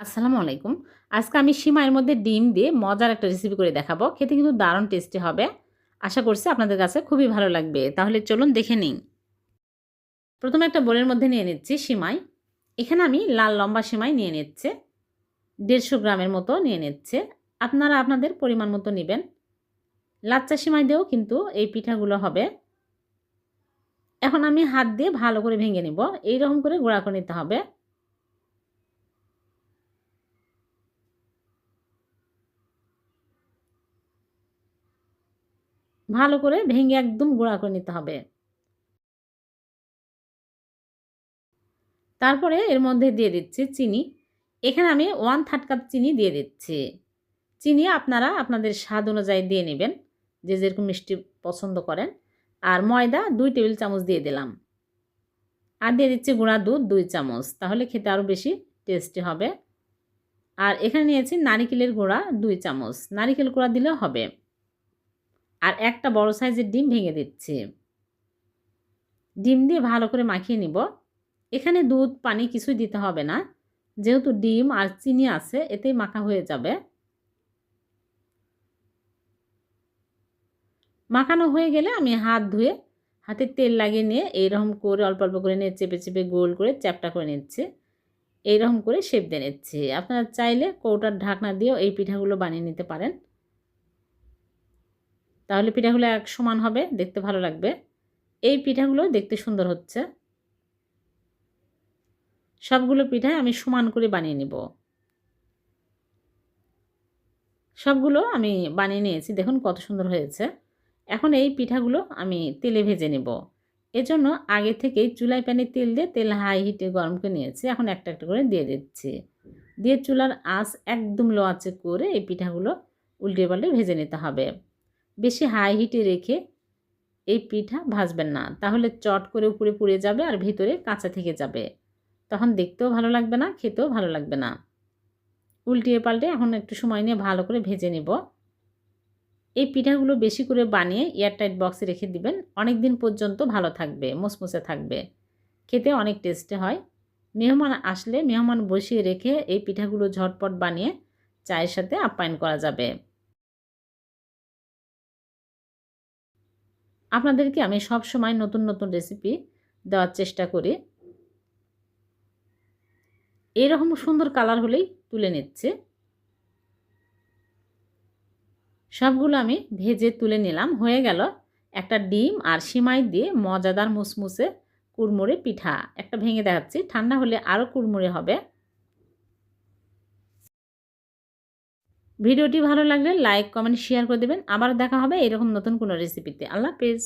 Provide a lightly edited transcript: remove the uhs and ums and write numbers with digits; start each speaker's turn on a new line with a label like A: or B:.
A: আসসালামু আলাইকুম। আজকে আমি সিমাইয়ের মধ্যে ডিম দিয়ে মজার একটা রেসিপি করে দেখাবো। খেতে কিন্তু দারুণ টেস্টি হবে। আশা করছি আপনাদের কাছে খুবই ভালো লাগবে। তাহলে চলুন দেখে নিই। প্রথমে একটা বোলের মধ্যে নিয়ে নিচ্ছি সিমাই। এখানে আমি লাল লম্বা সিমাই নিয়ে নিচ্ছে। 150 গ্রামের মতো নিয়ে নিচ্ছে। আপনারা আপনাদের পরিমাণ মতো নেবেন। লাচ্চা সিমাই দিয়েও কিন্তু এই পিঠাগুলো হবে। এখন আমি হাত দিয়ে ভালো করে ভেঙে নিব। এইরকম করে গুঁড়া করে নিতে হবে। ভালো করে ভেঙে একদম গুঁড়া করে নিতে হবে। তারপরে এর মধ্যে দিয়ে দিচ্ছি চিনি। এখানে আমি 1/3 কাপ চিনি দিয়ে দিচ্ছি। চিনি আপনারা আপনাদের স্বাদ অনুযায়ী দিয়ে নেবেন, যে যেরকম মিষ্টি পছন্দ করেন। আর ময়দা 2 টেবিল চামচ দিয়ে দিলাম। আর দিয়ে দিচ্ছি গুঁড়া দুধ 2 চামচ, তাহলে খেতে আরও বেশি টেস্টি হবে। আর এখানে নিয়েছি নারিকেলের গুঁড়া 2 চামচ, নারিকেল গুঁড়া দিলেও হবে। আর একটা বড় সাইজের ডিম ভেঙে দিচ্ছি। ডিম দিয়ে ভালো করে মাখিয়ে নিব। এখানে দুধ পানি কিছুই দিতে হবে না, যেহেতু ডিম আর চিনি আছে এতেই মাখা হয়ে যাবে। মাখানো হয়ে গেলে আমি হাত ধুয়ে হাতে তেল লাগিয়ে নিয়ে এইরকম করে অল্প অল্প করে নিয়ে চেপে চেপে গোল করে চ্যাপ্টা করে নিচ্ছি। এইরকম করে শেপ দিয়ে নিচ্ছি। আপনারা চাইলে কৌটার ঢাকনা দিয়েও এই পিঠাগুলো বানিয়ে নিতে পারেন, তাহলে পিঠাগুলো এক সমান হবে, দেখতে ভালো লাগবে। এই পিঠাগুলো দেখতে সুন্দর হচ্ছে। সবগুলো পিঠাই আমি সমান করে বানিয়ে নিব। সবগুলো আমি বানিয়ে নিয়েছি, দেখুন কত সুন্দর হয়েছে। এখন এই পিঠাগুলো আমি তেলে ভেজে নেব। এজন্য আগে থেকেই চুলায় প্যানে তেল দিয়ে তেল হাই হিটে গরম করে নিয়েছি। এখন একটা একটা করে দিয়ে দিচ্ছি। দিয়ে চুলার আঁচ একদম লো আঁচে করে এই পিঠাগুলো উল্টে পাল্টে ভেজে নিতে হবে। বেশি হাই হিটে রেখে এই পিঠা ভাজবেন না, তাহলে চট করে উপরে পুড়ে যাবে আর ভিতরে কাঁচা থেকে যাবে। তখন দেখতেও ভালো লাগবে না, খেতেও ভালো লাগবে না। উল্টিয়ে পাল্টে এখন একটু সময় নিয়ে ভালো করে ভেজে নেব। এই পিঠাগুলো বেশি করে বানিয়ে এয়ারটাইট বক্সে রেখে দিবেন, অনেক দিন পর্যন্ত ভালো থাকবে, মুসমুসে থাকবে, খেতে অনেক টেস্টি হয়। মেহমান আসলে মেহমান বসিয়ে রেখে এই পিঠাগুলো ঝটপট বানিয়ে চায়ের সাথে আপ্যায়ন করা যাবে। আপনাদেরকে আমি সব সময় নতুন নতুন রেসিপি দেওয়ার চেষ্টা করি। এরকম সুন্দর কালার হলেই তুলে নিচ্ছে। সবগুলো আমি ভেজে তুলে নিলাম, হয়ে গেল একটা ডিম আর সিমাই দিয়ে মজাদার মুসমুসে কুড়মুড়ে পিঠা। একটা ভেঙে দেখাচ্ছি, ঠান্ডা হলে আরও কুড়মুড়ে হবে। ভিডিওটি ভালো লাগলে লাইক কমেন্ট শেয়ার করে দেবেন। আবার দেখা হবে এরকম নতুন কোনো রেসিপিতে। আল্লাহ হাফেজ।